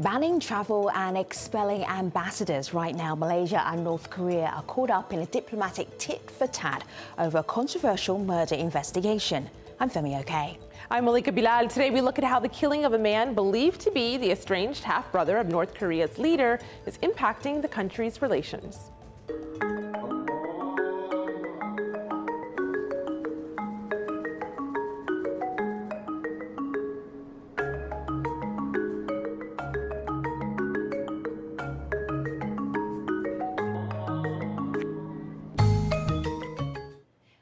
Banning travel and expelling ambassadors. Right now, Malaysia and North Korea are caught up in a diplomatic tit-for-tat over a controversial murder investigation. I'm Femi Okay. I'm Malika Bilal. Today we look at how the killing of a man believed to be the estranged half-brother of North Korea's leader is impacting the country's relations.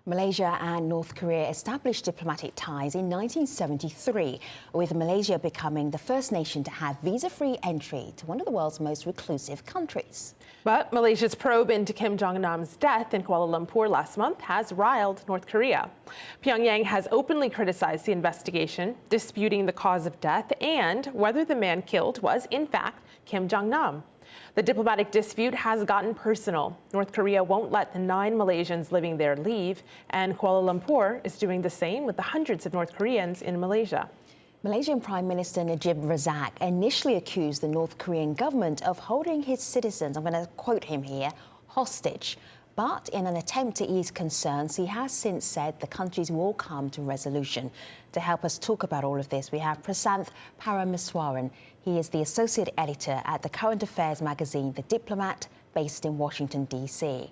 Malaysia and North Korea established diplomatic ties in 1973, with Malaysia becoming the first nation to have visa-free entry to one of the world's most reclusive countries. But Malaysia's probe into Kim Jong-nam's death in Kuala Lumpur last month has riled North Korea. Pyongyang has openly criticized the investigation, disputing the cause of death and whether the man killed was, in fact, Kim Jong-nam. The diplomatic dispute has gotten personal. North Korea won't let the 9 Malaysians living there leave, and Kuala Lumpur is doing the same with the hundreds of North Koreans in Malaysia. Malaysian Prime Minister Najib Razak initially accused the North Korean government of holding his citizens, I'm going to quote him here, hostage. But in an attempt to ease concerns, he has since said the countries will come to resolution. To help us talk about all of this, we have Prasanth Parameswaran. He is the associate editor at the current affairs magazine The Diplomat, based in Washington, D.C.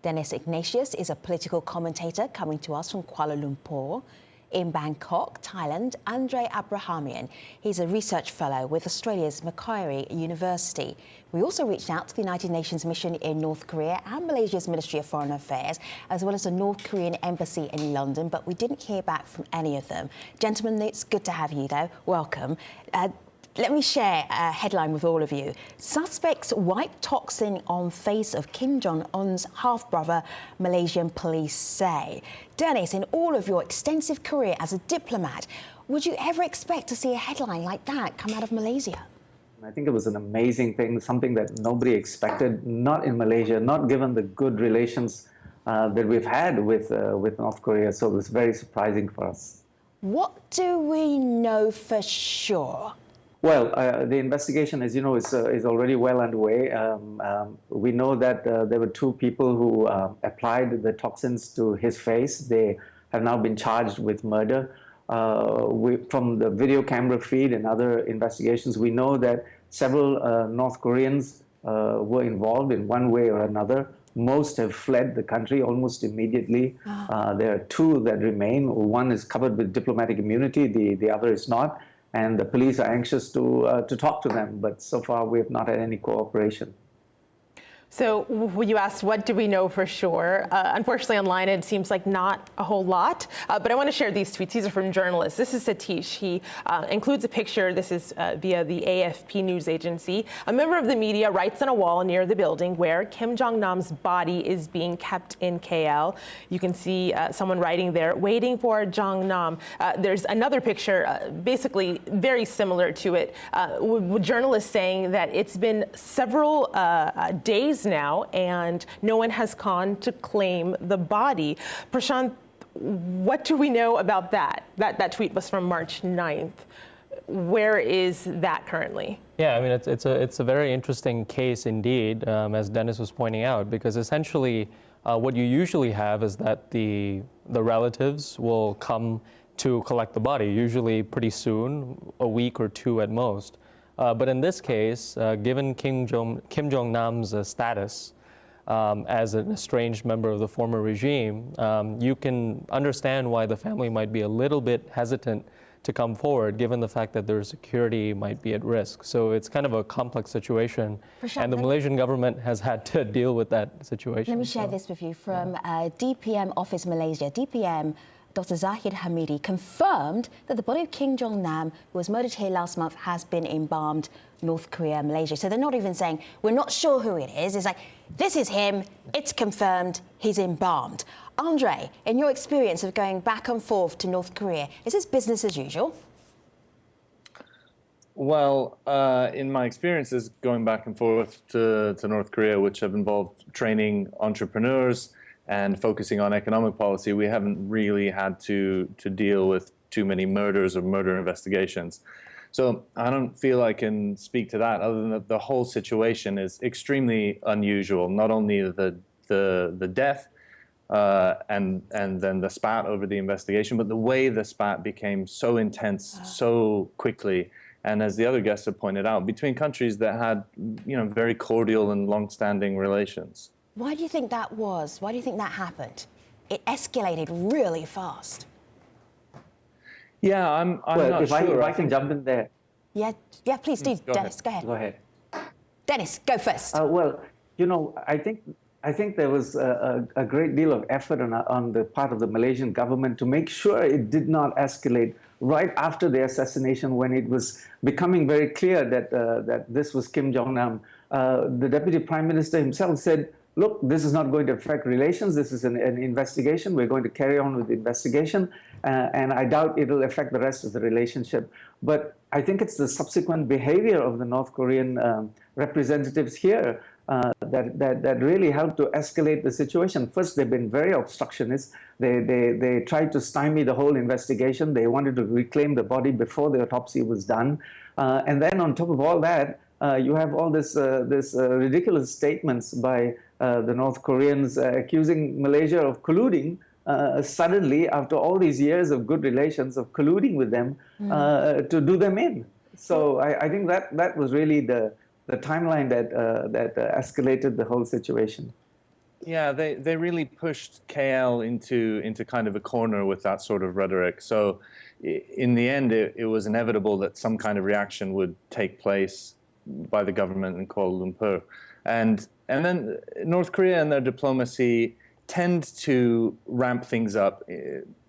Dennis Ignatius is a political commentator coming to us from Kuala Lumpur. In Bangkok, Thailand, Andre Abrahamian. He's a research fellow with Australia's Macquarie University. We also reached out to the United Nations mission in North Korea and Malaysia's Ministry of Foreign Affairs, as well as the North Korean embassy in London, but we didn't hear back from any of them. Gentlemen, it's good to have you, though. Welcome. Let me share a headline with all of you. Suspects wipe toxin on face of Kim Jong-un's half-brother, Malaysian police say. Dennis, in all of your extensive career as a diplomat, would you ever expect to see a headline like that come out of Malaysia? I think it was an amazing thing, something that nobody expected, not in Malaysia, not given the good relations that we've had with North Korea. So it was very surprising for us. What do we know for sure? Well, the investigation, as you know, is already well underway. We know that there were 2 people who applied the toxins to his face. They have now been charged with murder. From the video camera feed and other investigations, we know that several North Koreans were involved in one way or another. Most have fled the country almost immediately. There are 2 that remain. One is covered with diplomatic immunity, the other is not. And the police are anxious to talk to them, but so far we have not had any cooperation. So you asked, what do we know for sure? Unfortunately, online it seems like not a whole lot, but I want to share these tweets. These are from journalists. This is Satish. He includes a picture. This is via the AFP news agency. A member of the media writes on a wall near the building where Kim Jong-nam's body is being kept in KL. You can see someone writing there, waiting for Jong-nam. There's another picture, basically very similar to it, with journalists saying that it's been several days now, and no one has gone to claim the body. Prashant, what do we know about that? That tweet was from March 9th. Where is that currently? Yeah, I mean, it's a very interesting case indeed, as Dennis was pointing out, because essentially what you usually have is that the relatives will come to collect the body, usually pretty soon, a week or 2 at most. But in this case, given Kim Jong-nam's status as an estranged member of the former regime, you can understand why the family might be a little bit hesitant to come forward, given the fact that their security might be at risk. So it's kind of a complex situation, and the Malaysian government has had to deal with that situation. Let me share this with you from DPM Office Malaysia. DPM Dr. Zahid Hamidi confirmed that the body of Kim Jong-nam, who was murdered here last month, has been embalmed North Korea and Malaysia. So they're not even saying, we're not sure who it is. It's like, this is him, it's confirmed, he's embalmed. Andre, in your experience of going back and forth to North Korea, is this business as usual? Well, in my experiences going back and forth to North Korea, which have involved training entrepreneurs and focusing on economic policy, we haven't really had to deal with too many murders or murder investigations. So I don't feel I can speak to that other than that the whole situation is extremely unusual. Not only the death and then the spat over the investigation, but the way the spat became so intense so quickly. And as the other guests have pointed out, between countries that had, very cordial and long-standing relations. Why do you think that was? Why do you think that happened? It escalated really fast. Yeah, I'm Well, not if sure. I can jump in there. Yeah, please do, Go Dennis. ahead. Go ahead. Go ahead. Dennis, go first. Well, I think there was a great deal of effort on the part of the Malaysian government to make sure it did not escalate right after the assassination, when it was becoming very clear that this was Kim Jong-nam. The Deputy Prime Minister himself said, look, this is not going to affect relations. This is an investigation. We're going to carry on with the investigation. And I doubt it'll affect the rest of the relationship. But I think it's the subsequent behavior of the North Korean representatives here that really helped to escalate the situation. First, they've been very obstructionist. They tried to stymie the whole investigation. They wanted to reclaim the body before the autopsy was done. And then on top of all that, you have all this ridiculous statements by the North Koreans accusing Malaysia of colluding suddenly, after all these years of good relations, of colluding with them to do them in. So I think that was really the timeline that escalated the whole situation. Yeah, they really pushed KL into kind of a corner with that sort of rhetoric. So in the end, it was inevitable that some kind of reaction would take place by the government in Kuala Lumpur. And then North Korea and their diplomacy tend to ramp things up,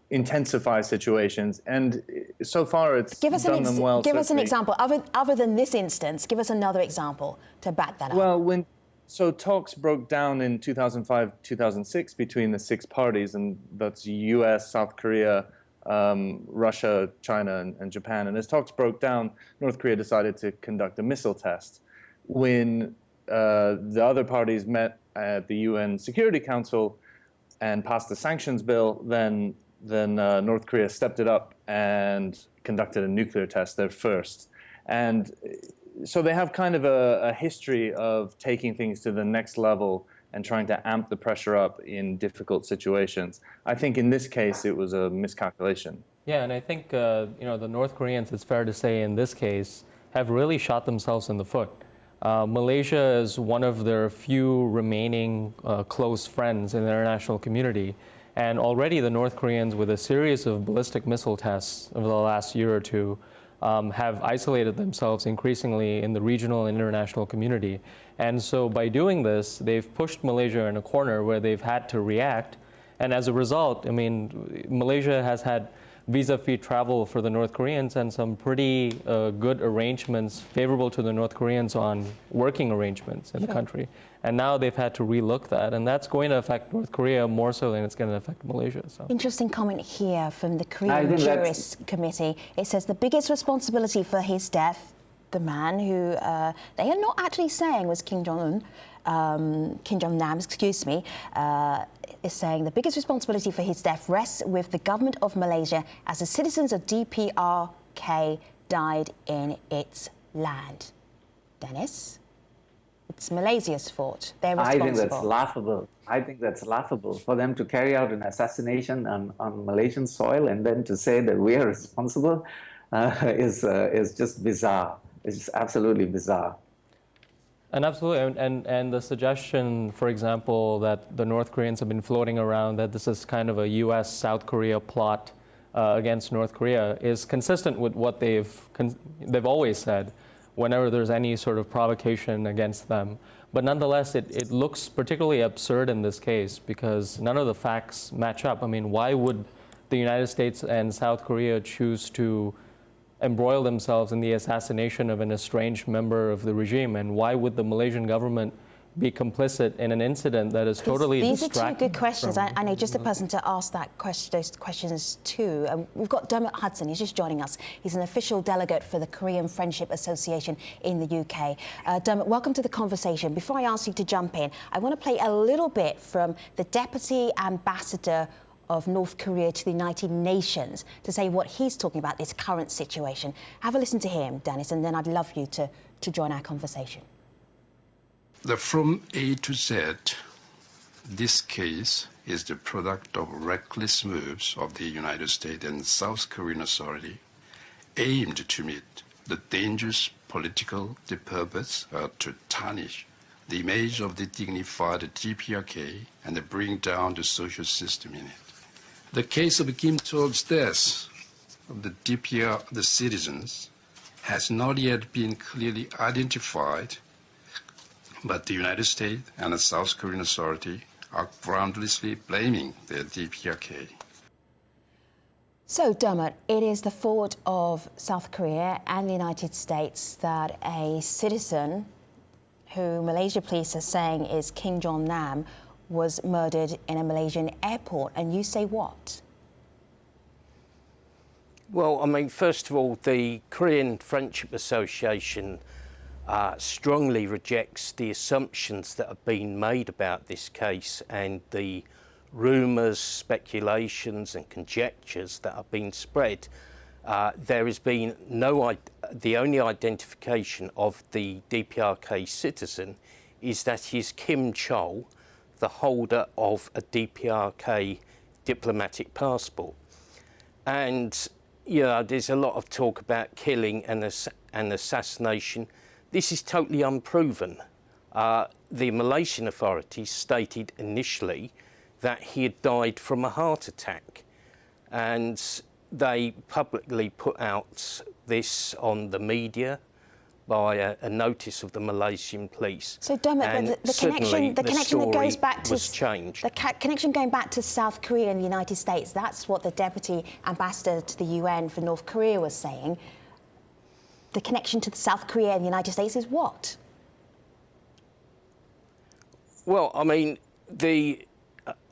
intensify situations, and so far it's done them well. Give us an example. Other than this instance, give us another example to back that up. Well, so talks broke down in 2005, 2006 between the six parties, and that's US, South Korea, Russia, China, and Japan. And as talks broke down, North Korea decided to conduct a missile test. When the other parties met at the UN Security Council and passed the sanctions bill, then North Korea stepped it up and conducted a nuclear test there first. And so they have kind of a history of taking things to the next level and trying to amp the pressure up in difficult situations. I think in this case, it was a miscalculation. Yeah, and I think the North Koreans, it's fair to say in this case, have really shot themselves in the foot. Malaysia is one of their few remaining close friends in the international community. And already the North Koreans, with a series of ballistic missile tests over the last year or two, have isolated themselves increasingly in the regional and international community. And so by doing this, they've pushed Malaysia in a corner where they've had to react. And as a result, I mean, Malaysia has had visa-free travel for the North Koreans and some pretty good arrangements favorable to the North Koreans on working arrangements in the country. And now they've had to relook that, and that's going to affect North Korea more so than it's going to affect Malaysia. So. Interesting comment here from the Korean Jurist Committee. It says the biggest responsibility for his death, the man who they are not actually saying was Kim Jong-nam, excuse me, is saying the biggest responsibility for his death rests with the government of Malaysia as the citizens of DPRK died in its land. Dennis? It's Malaysia's fault. They're responsible. I think that's laughable. I think that's laughable for them to carry out an assassination on Malaysian soil and then to say that we are responsible is just bizarre. It's just absolutely bizarre. And absolutely, and the suggestion, for example, that the North Koreans have been floating around that this is kind of a U.S.-South Korea plot against North Korea is consistent with what they've always said whenever there's any sort of provocation against them. But nonetheless, it looks particularly absurd in this case because none of the facts match up. I mean, why would the United States and South Korea choose to embroil themselves in the assassination of an estranged member of the regime? And why would the Malaysian government be complicit in an incident that is totally distracting? These are two good questions. I know just a person to ask those questions to. We've got Dermot Hudson. He's just joining us. He's an official delegate for the Korean Friendship Association in the UK. Dermot, welcome to the conversation. Before I ask you to jump in, I want to play a little bit from the Deputy Ambassador of North Korea to the United Nations to say what he's talking about this current situation. Have a listen to him, Dennis, and then I'd love you to join our conversation. From A to Z, this case is the product of reckless moves of the United States and South Korean authority aimed to meet the dangerous political purpose to tarnish the image of the dignified DPRK and bring down the social system in it. The case of Kim Jong-nam's death of the DPR, the citizens, has not yet been clearly identified, but the United States and the South Korean authority are groundlessly blaming the DPRK. So, Dermot, it is the fault of South Korea and the United States that a citizen who Malaysia police are saying is Kim Jong-nam was murdered in a Malaysian airport. And you say what? Well, I mean, first of all, the Korean Friendship Association strongly rejects the assumptions that have been made about this case and the rumours, speculations and conjectures that have been spread. There has been the only identification of the DPRK citizen is that he's Kim Chol, the holder of a DPRK diplomatic passport. And, you know, there's a lot of talk about killing and assassination. This is totally unproven. The Malaysian authorities stated initially that he had died from a heart attack, and they publicly put out this on the media by a notice of the Malaysian police. So, Dermot, the connection that goes back to changed. The connection going back to South Korea and the United States. That's what the Deputy Ambassador to the UN for North Korea was saying. The connection to South Korea and the United States is what? Well, I mean, the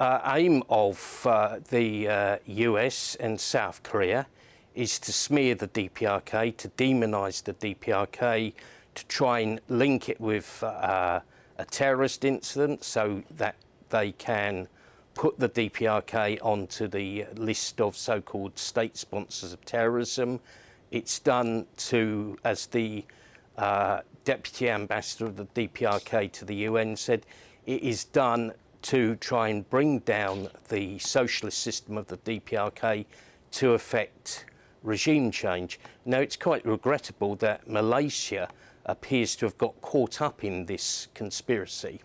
aim of the US and South Korea is to smear the DPRK, to demonise the DPRK, to try and link it with a terrorist incident so that they can put the DPRK onto the list of so-called state sponsors of terrorism. It's done to, as the Deputy Ambassador of the DPRK to the UN said, it is done to try and bring down the socialist system of the DPRK to effect regime change. Now, it's quite regrettable that Malaysia appears to have got caught up in this conspiracy.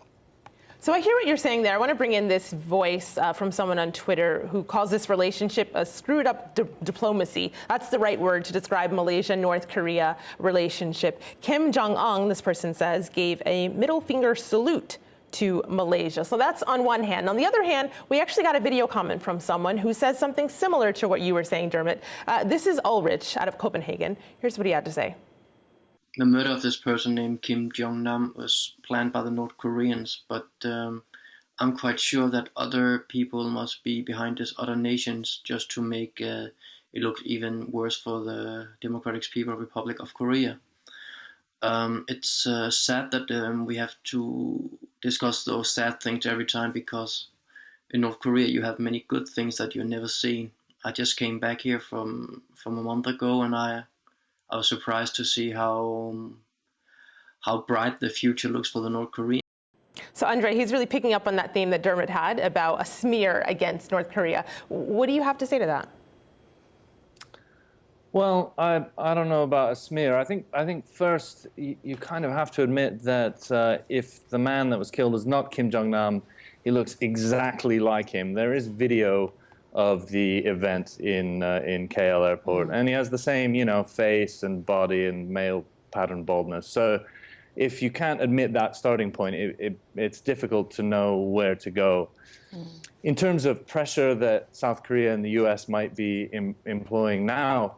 So I hear what you're saying there. I want to bring in this voice from someone on Twitter who calls this relationship a screwed up diplomacy. That's the right word to describe Malaysia-North Korea relationship. Kim Jong-un, this person says, gave a middle finger salute to Malaysia. So that's on one hand. On the other hand, we actually got a video comment from someone who says something similar to what you were saying, Dermot. This is Ulrich out of Copenhagen. Here's what he had to say. The murder of this person named Kim Jong-nam was planned by the North Koreans, but I'm quite sure that other people must be behind this, other nations, just to make it look even worse for the Democratic People's Republic of Korea. It's sad that we have to discuss those sad things every time, because in North Korea you have many good things that you've never seen. I just came back here from a month ago, and I was surprised to see how bright the future looks for the North Koreans. So, Andre, he's really picking up on that theme that Dermot had about a smear against North Korea. What do you have to say to that? Well, I don't know about a smear. I think first you kind of have to admit that if the man that was killed is not Kim Jong-nam, he looks exactly like him. There is video of the event in KL Airport, and he has the same, face and body and male pattern baldness. So if you can't admit that starting point, it's difficult to know where to go. In terms of pressure that South Korea and the US might be employing now,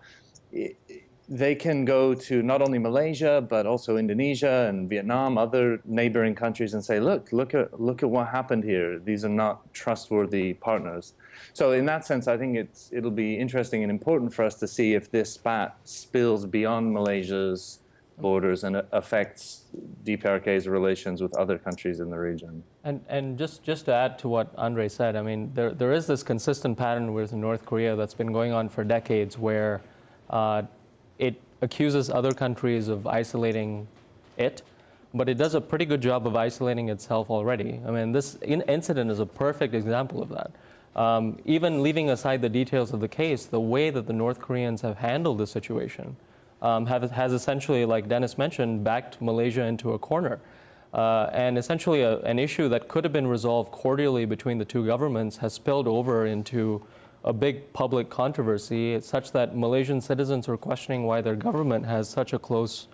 they can go to not only Malaysia, but also Indonesia and Vietnam, other neighboring countries, and say, look at what happened here. These are not trustworthy partners. So in that sense, I think it'll be interesting and important for us to see if this spat spills beyond Malaysia's borders and it affects DPRK's relations with other countries in the region. And just to add to what Andre said, I mean, there is this consistent pattern with North Korea that's been going on for decades where it accuses other countries of isolating it, but it does a pretty good job of isolating itself already. I mean, this incident is a perfect example of that. Even leaving aside the details of the case, the way that the North Koreans have handled the situation has essentially, like Dennis mentioned, backed Malaysia into a corner. And essentially an issue that could have been resolved cordially between the two governments has spilled over into a big public controversy, such that Malaysian citizens are questioning why their government has such a close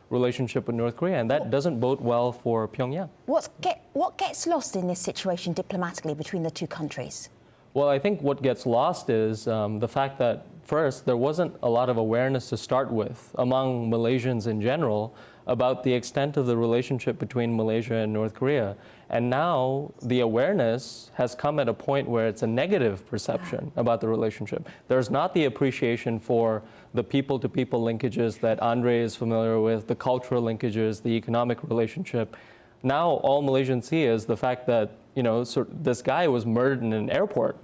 relationship with North Korea, and that doesn't bode well for Pyongyang. What gets lost in this situation diplomatically between the two countries? Well, I think what gets lost is the fact that, first, there wasn't a lot of awareness to start with among Malaysians in general about the extent of the relationship between Malaysia and North Korea. And now the awareness has come at a point where it's a negative perception about the relationship. There's not the appreciation for the people-to-people linkages that Andre is familiar with, the cultural linkages, the economic relationship. Now all Malaysians see is the fact that, you know, this guy was murdered in an airport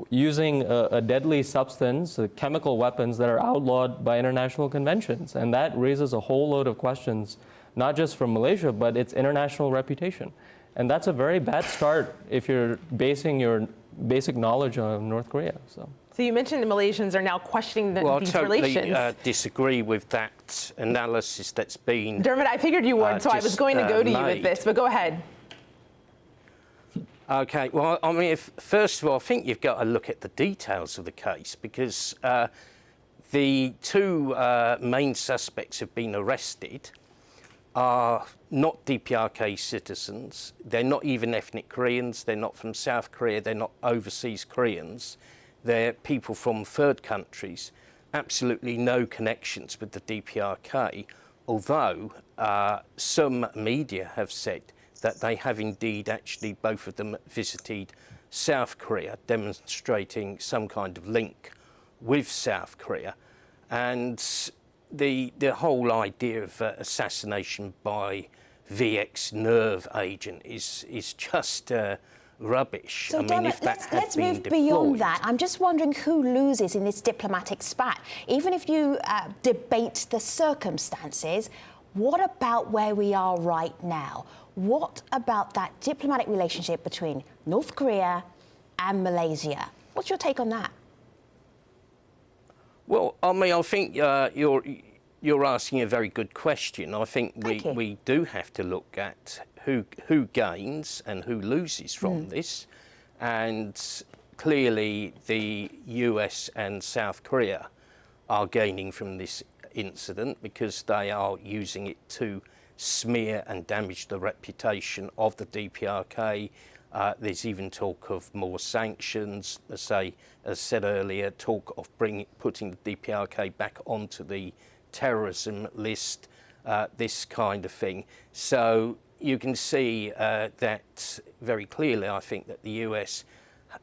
using a deadly substance, chemical weapons that are outlawed by international conventions. And that raises a whole load of questions, not just from Malaysia, but its international reputation. And that's a very bad start if you're basing your basic knowledge on North Korea. So you mentioned the Malaysians are now questioning these relations. I totally disagree with that analysis that's been Dermot, I figured you would, so I was going to go to you with this, but go ahead. Okay, well, I mean, first of all, I think you've got to look at the details of the case, because the two main suspects who've been arrested are not DPRK citizens. They're not even ethnic Koreans. They're not from South Korea. They're not overseas Koreans. They're people from third countries. Absolutely no connections with the DPRK, although some media have said that they have indeed actually, both of them, visited South Korea, demonstrating some kind of link with South Korea. And the whole idea of assassination by VX nerve agent is just rubbish. So, I mean, Dermot, if that let's been move beyond deployed, that. I'm just wondering who loses in this diplomatic spat. Even if you debate the circumstances, what about where we are right now? What about that diplomatic relationship between North Korea and Malaysia? What's your take on that? Well, I mean, I think you're asking a very good question. I think we do have to look at who gains and who loses from this, and clearly the US and South Korea are gaining from this incident because they are using it to smear and damage the reputation of the DPRK. There's even talk of more sanctions, as said earlier, talk of putting the DPRK back onto the terrorism list, this kind of thing. So you can see that very clearly. I think that the US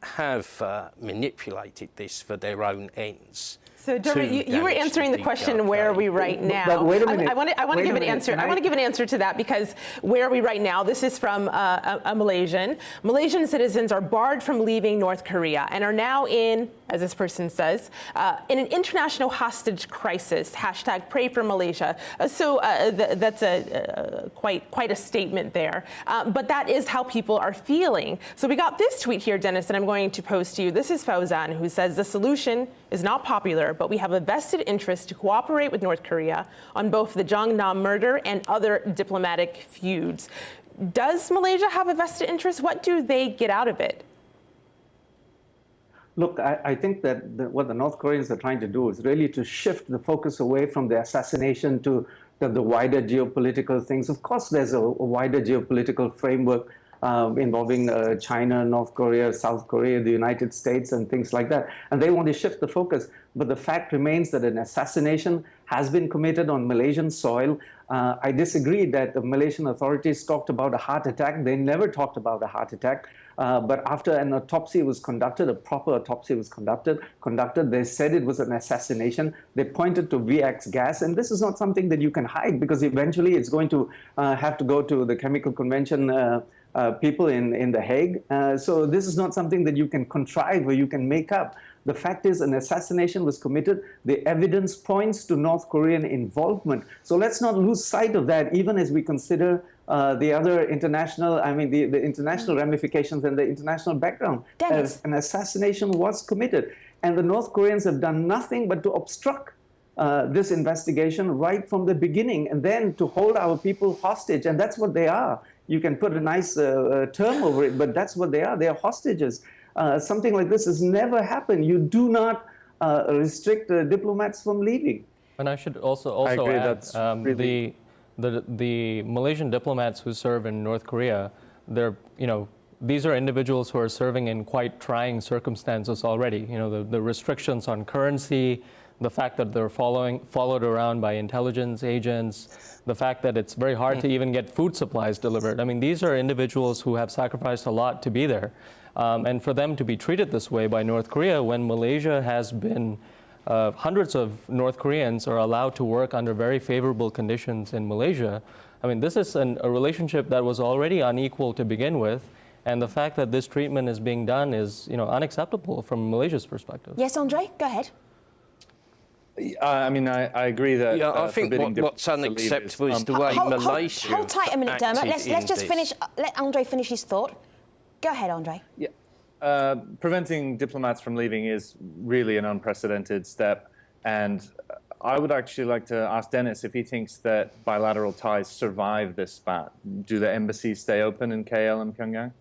have manipulated this for their own ends. So, Dermot, you were answering the question, where are we right now? But wait a minute. I want to give an answer. I want to give an answer to that, because where are we right now? This is from a Malaysian. Malaysian citizens are barred from leaving North Korea and are now in, as this person says, in an international hostage crisis. Hashtag pray for Malaysia. So that's quite a statement there. But that is how people are feeling. So we got this tweet here, Dennis, that I'm going to post to you. This is Fauzan, who says the solution is not popular, but we have a vested interest to cooperate with North Korea on both the Jong-nam murder and other diplomatic feuds. Does Malaysia have a vested interest? What do they get out of it? Look, I think that what the North Koreans are trying to do is really to shift the focus away from the assassination to the wider geopolitical things. Of course, there's a wider geopolitical framework involving China, North Korea, South Korea, the United States, and things like that. And they want to shift the focus. But the fact remains that an assassination has been committed on Malaysian soil. I disagree that the Malaysian authorities talked about a heart attack. They never talked about a heart attack. But after an autopsy was conducted, a proper autopsy was conducted, they said it was an assassination. They pointed to VX gas, and this is not something that you can hide, because eventually it's going to have to go to the Chemical Convention people in The Hague. So this is not something that you can contrive or you can make up. The fact is, an assassination was committed. The evidence points to North Korean involvement. So let's not lose sight of that, even as we consider the other international, the international ramifications and the international background. Dennis. An assassination was committed. And the North Koreans have done nothing but to obstruct this investigation right from the beginning, and then to hold our people hostage. And that's what they are. You can put a nice term over it, but that's what they are. They are hostages. Something like this has never happened. You do not restrict diplomats from leaving. And I should also I agree, add, that's really... the Malaysian diplomats who serve in North Korea, these are individuals who are serving in quite trying circumstances already. The restrictions on currency, the fact that they're followed around by intelligence agents, the fact that it's very hard to even get food supplies delivered. I mean, these are individuals who have sacrificed a lot to be there. And for them to be treated this way by North Korea, when Malaysia has been, hundreds of North Koreans are allowed to work under very favorable conditions in Malaysia. I mean, this is a relationship that was already unequal to begin with. And the fact that this treatment is being done is, unacceptable from Malaysia's perspective. Yes, Andre, go ahead. I agree that... Yeah, I think what's unacceptable is the way Malaysia... Hold tight a minute, Dermot. Let's just finish. Let Andre finish his thought. Go ahead, Andre. Yeah. Preventing diplomats from leaving is really an unprecedented step. And I would actually like to ask Dennis if he thinks that bilateral ties survive this spat. Do the embassies stay open in KL and Pyongyang?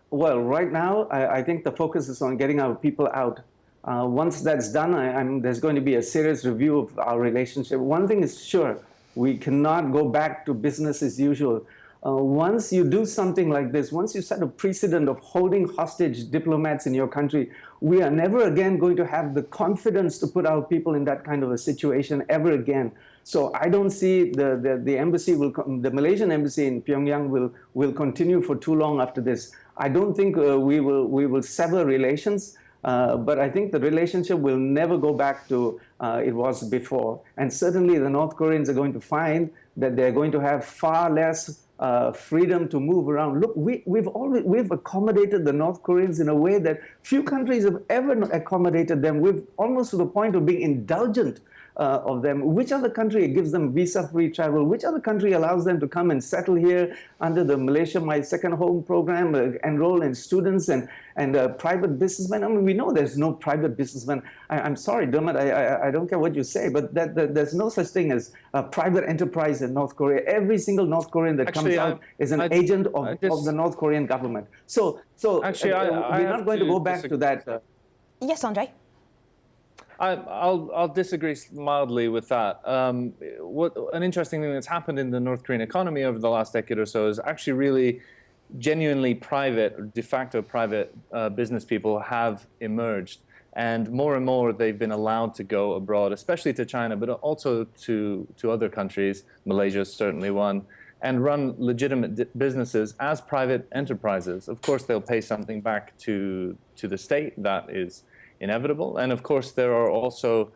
Well, right now, I think the focus is on getting our people out. Once that's done, there's going to be a serious review of our relationship. One thing is sure, we cannot go back to business as usual. Once you do something like this, once you set a precedent of holding hostage diplomats in your country, we are never again going to have the confidence to put our people in that kind of a situation ever again. So I don't see the embassy the Malaysian embassy in Pyongyang will continue for too long after this. I don't think we will sever relations. But I think the relationship will never go back to it was before. And certainly the North Koreans are going to find that they're going to have far less freedom to move around. Look, we've accommodated the North Koreans in a way that few countries have ever accommodated them. We've almost to the point of being indulgent of them. Which other country gives them visa-free travel? Which other country allows them to come and settle here under the Malaysia My Second Home program, enroll in students and private businessmen? I mean, we know there's no private businessmen. I'm sorry, Dermot, I don't care what you say, but there's no such thing as a private enterprise in North Korea. Every single North Korean that comes out is an agent of the North Korean government. So actually, we're not going to go back to that. Yes, Andre. I'll disagree mildly with that. An interesting thing that's happened in the North Korean economy over the last decade or so is actually really genuinely private, or de facto private business people have emerged. And more they've been allowed to go abroad, especially to China, but also to other countries. Malaysia is certainly one. And run legitimate businesses as private enterprises. Of course, they'll pay something back to the state. That is inevitable. And of course, there are also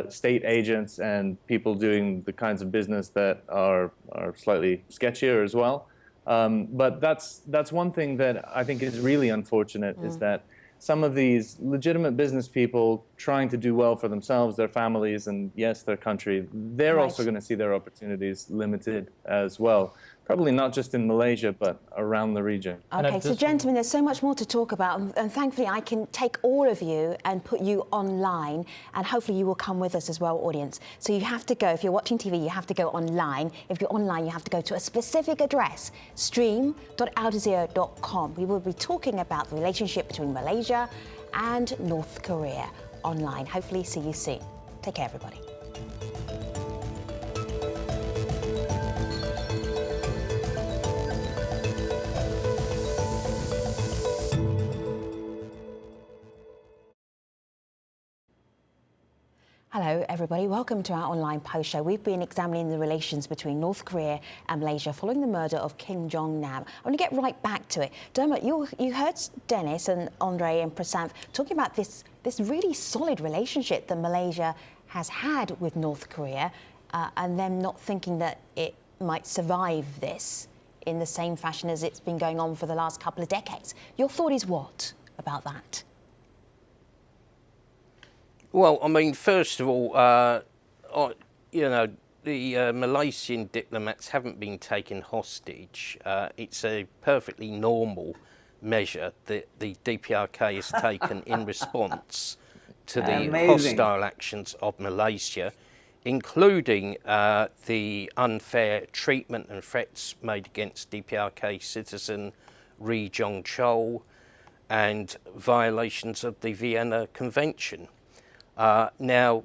state agents and people doing the kinds of business that are slightly sketchier as well. But that's one thing that I think is really unfortunate, is that some of these legitimate business people trying to do well for themselves, their families, and yes, their country, they're also going to see their opportunities limited as well. Probably not just in Malaysia, but around the region. Okay, so gentlemen, there's so much more to talk about, and thankfully I can take all of you and put you online, and hopefully you will come with us as well, audience. So you have to go, if you're watching TV, you have to go online. If you're online, you have to go to a specific address, stream.aljazeera.com. We will be talking about the relationship between Malaysia and North Korea online. Hopefully see you soon. Take care, everybody. Hello, everybody. Welcome to our online post show. We've been examining the relations between North Korea and Malaysia following the murder of Kim Jong-nam. I want to get right back to it. Dermot, you heard Dennis and Andre and Prasanth talking about this really solid relationship that Malaysia has had with North Korea, and them not thinking that it might survive this in the same fashion as it's been going on for the last couple of decades. Your thought is what about that? Well, I mean, first of all, you know, the Malaysian diplomats haven't been taken hostage. It's a perfectly normal measure that the DPRK has taken in response to the hostile actions of Malaysia, including the unfair treatment and threats made against DPRK citizen Ri Jong-chol and violations of the Vienna Convention. Now,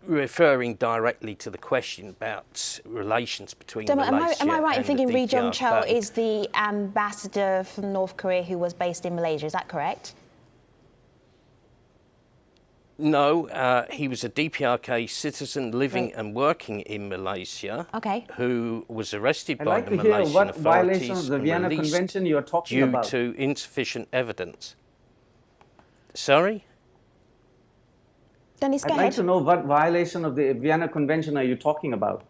referring directly to the question about relations between Malaysia am I right in thinking Ri DPRK, Jong-chol is the ambassador from North Korea who was based in Malaysia? Is that correct? No, he was a DPRK citizen living and working in Malaysia, who was arrested by the Malaysian authorities the Vienna and Convention you're talking due about. to insufficient evidence. Sorry? Dennis, go I'd ahead. like to know what violation of the Vienna Convention are you talking about?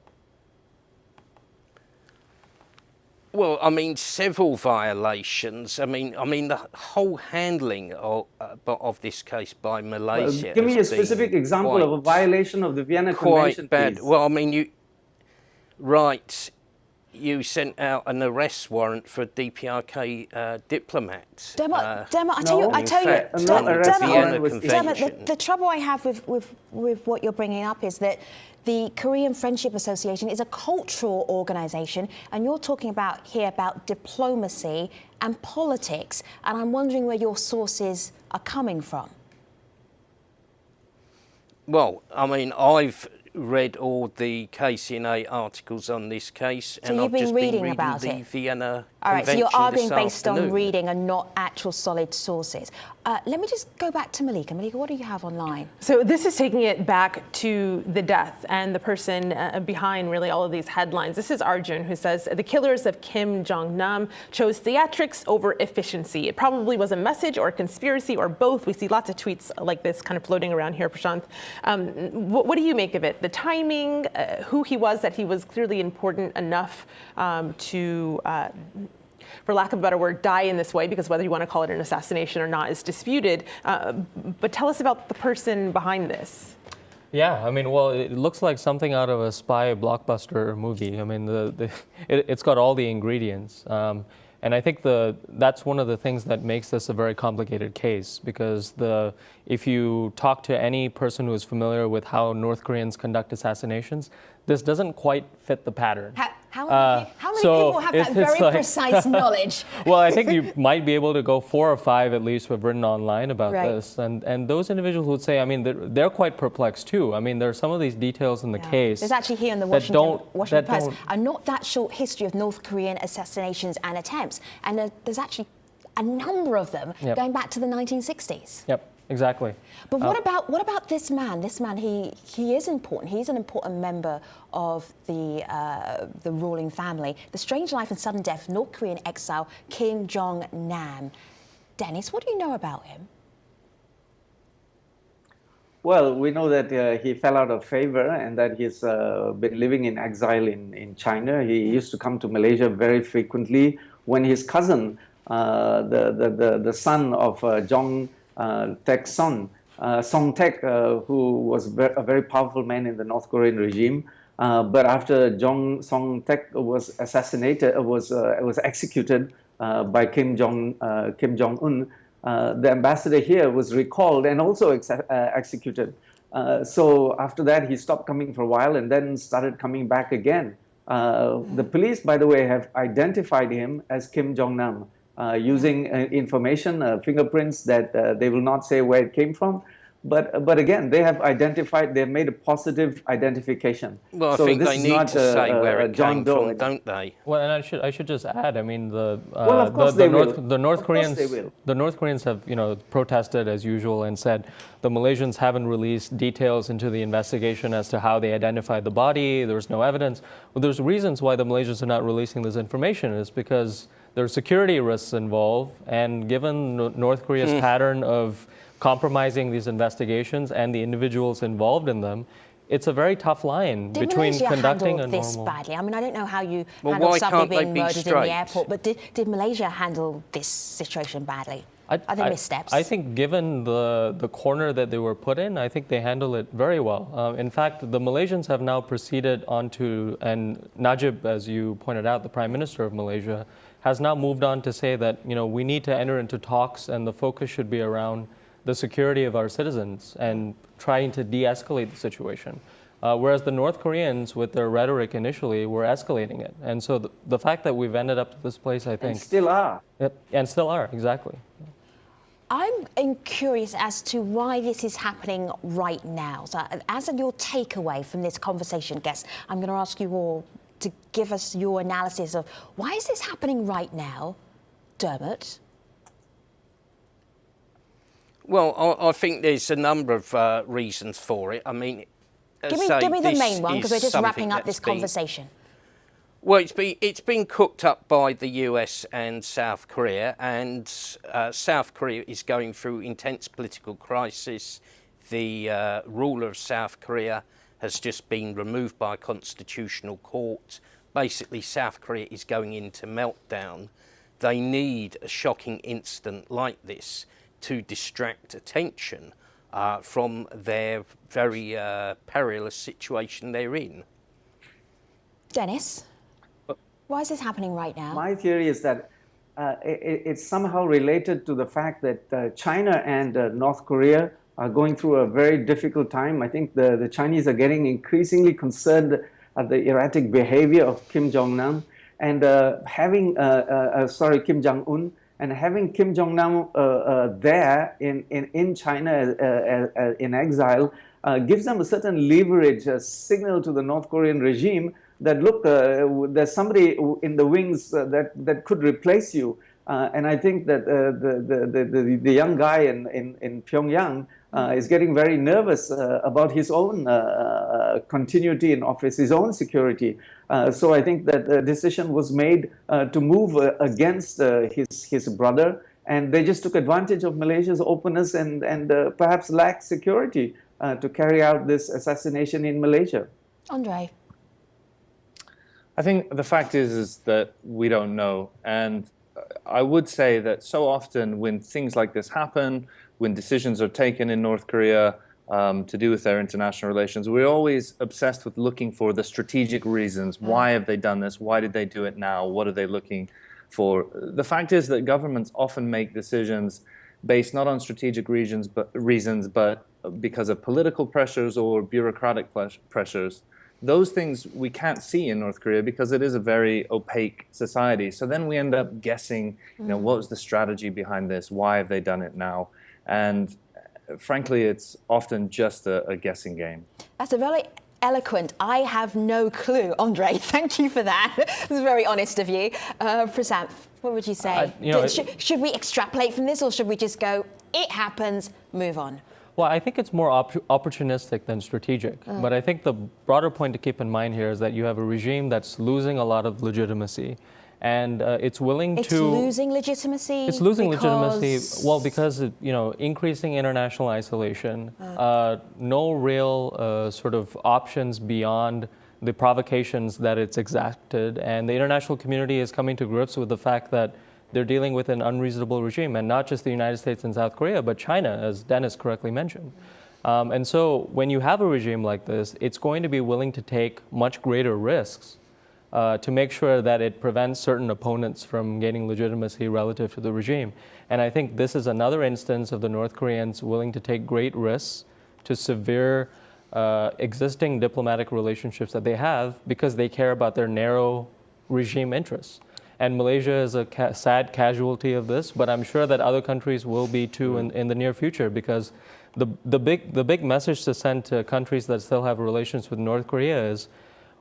Well, I mean, several violations. I mean, the whole handling of this case by Malaysia. Well, give me a specific example of a violation of the Vienna Convention, bad. please. Well, I mean, you sent out an arrest warrant for a DPRK diplomat. Dermot, I tell you, Dermot, the trouble I have with what you're bringing up is that the Korean Friendship Association is a cultural organisation, and you're talking about diplomacy and politics, and I'm wondering where your sources are coming from. Well, I mean, I've read all the KCNA articles on this case, so and you've I've just been been reading about the it. Vienna All right, so you're Convention arguing this based on afternoon. reading and not actual solid sources. Let me just go back to Malika. Malika, what do you have online? So this is taking it back to the death and the person behind really all of these headlines. This is Arjun, who says the killers of Kim Jong-nam chose theatrics over efficiency. It probably was a message or a conspiracy or both. We see lots of tweets like this kind of floating around here, Prasanth. What do you make of it? The timing, who he was, that he was clearly important enough to for lack of a better word, die in this way, because whether you want to call it an assassination or not is disputed. But tell us about the person behind this. Yeah, I mean, well, it looks like something out of a spy blockbuster movie. I mean, it's got all the ingredients. And I think that's one of the things that makes this a very complicated case, because if you talk to any person who is familiar with how North Koreans conduct assassinations, this doesn't quite fit the pattern. How many people have that very precise knowledge? Well, I think you might be able to go 4 or 5 at least who have written online about this. And those individuals would say, I mean, they're quite perplexed too. I mean, there are some of these details in the case. There's actually here in the Washington Post a not that short history of North Korean assassinations and attempts. And there's actually a number of them going back to the 1960s. Yep. Exactly. But what about this man? This man, he is important. He's an important member of the ruling family. The strange life and sudden death of North Korean exile Kim Jong-nam. Dennis, what do you know about him? Well, we know that he fell out of favor and that he's been living in exile in China. He used to come to Malaysia very frequently when his cousin, the son of Jong Taek's son, Song Taek, who was a very powerful man in the North Korean regime. But after Song Taek was assassinated, was executed by Kim Jong-un, the ambassador here was recalled and also executed. So after that, he stopped coming for a while and then started coming back again. The police, by the way, have identified him as Kim Jong-nam using information, fingerprints that they will not say where it came from. But again, they have identified, they've made a positive identification. Well, I So think this they is need not to say where it John came Doe. from, don't they? Well, and I should just add, I mean, Well, of course they will. The North Of course Koreans, they will. the North Koreans have, protested as usual and said the Malaysians haven't released details into the investigation as to how they identified the body. There's no evidence. Well, there's reasons why the Malaysians are not releasing this information. It's because there are security risks involved, and given North Korea's pattern of compromising these investigations and the individuals involved in them, it's a very tough line Did between Malaysia conducting handle a this normal. badly? I mean, I don't know how you Well, handle why somebody can't they being be murdered in straight? the airport, but did Malaysia handle this situation badly? Are there missteps? I think given the corner that they were put in, I think they handle it very well. In fact, the Malaysians have now proceeded on to, and Najib, as you pointed out, the Prime Minister of Malaysia, has now moved on to say that, we need to enter into talks and the focus should be around the security of our citizens and trying to de-escalate the situation. Whereas the North Koreans, with their rhetoric initially, were escalating it. And so the fact that we've ended up at this place, I think... And still are. Yep, and still are, exactly. I'm curious as to why this is happening right now. So as your takeaway from this conversation, guests, I'm going to ask you all to give us your analysis of why is this happening right now, Dermot? Well, I think there's a number of reasons for it. I mean, Give me the main one, because we're just wrapping up this conversation. Well, it's been cooked up by the US and South Korea, and South Korea is going through intense political crisis. The ruler of South Korea has just been removed by a constitutional court. Basically, South Korea is going into meltdown. They need a shocking incident like this to distract attention from their very perilous situation they're in. Dennis, why is this happening right now? My theory is that it's somehow related to the fact that China and North Korea are going through a very difficult time. I think the Chinese are getting increasingly concerned at the erratic behavior of Kim Jong-nam and Kim Jong-un, and having Kim Jong-nam there in China in exile gives them a certain leverage, a signal to the North Korean regime that, look, there's somebody in the wings that could replace you. And I think that the young guy in Pyongyang is getting very nervous about his own continuity in office, his own security. So I think that the decision was made to move against his brother, and they just took advantage of Malaysia's openness and perhaps lack security to carry out this assassination in Malaysia. Andre? I think the fact is that we don't know. And I would say that so often when things like this happen, when decisions are taken in North Korea to do with their international relations, we're always obsessed with looking for the strategic reasons. Why have they done this? Why did they do it now? What are they looking for? The fact is that governments often make decisions based not on strategic reasons, but because of political pressures or bureaucratic pressures. Those things we can't see in North Korea because it is a very opaque society. So then we end up guessing, what was the strategy behind this? Why have they done it now? And frankly, it's often just a guessing game. That's a very eloquent, I have no clue. Andre, thank you for that. It was very honest of you. Prasanth, what would you say? Should we extrapolate from this, or should we just go, it happens, move on? Well, I think it's more opportunistic than strategic. But I think the broader point to keep in mind here is that you have a regime that's losing a lot of legitimacy. And it's willing to... It's losing legitimacy? It's losing legitimacy, well, because, increasing international isolation, no real sort of options beyond the provocations that it's exacted. And the international community is coming to grips with the fact that they're dealing with an unreasonable regime, and not just the United States and South Korea, but China, as Dennis correctly mentioned. And so when you have a regime like this, it's going to be willing to take much greater risks to make sure that it prevents certain opponents from gaining legitimacy relative to the regime. And I think this is another instance of the North Koreans willing to take great risks to severe existing diplomatic relationships that they have because they care about their narrow regime interests. And Malaysia is a sad casualty of this, but I'm sure that other countries will be too in the near future, because the big message to send to countries that still have relations with North Korea is,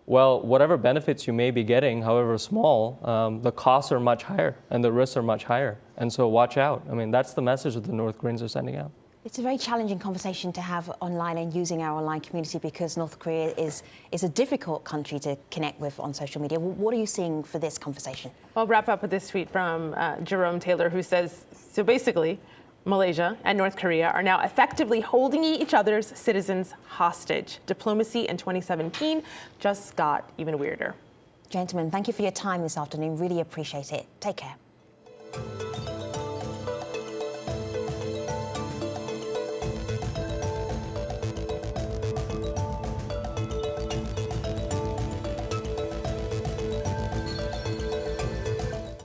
well, whatever benefits you may be getting, however small, the costs are much higher and the risks are much higher. And so watch out. I mean, that's the message that the North Koreans are sending out. It's a very challenging conversation to have online and using our online community, because North Korea is a difficult country to connect with on social media. What are you seeing for this conversation? I'll wrap up with this tweet from Jerome Taylor, who says, so basically, Malaysia and North Korea are now effectively holding each other's citizens hostage. Diplomacy in 2017 just got even weirder. Gentlemen, thank you for your time this afternoon. Really appreciate it. Take care.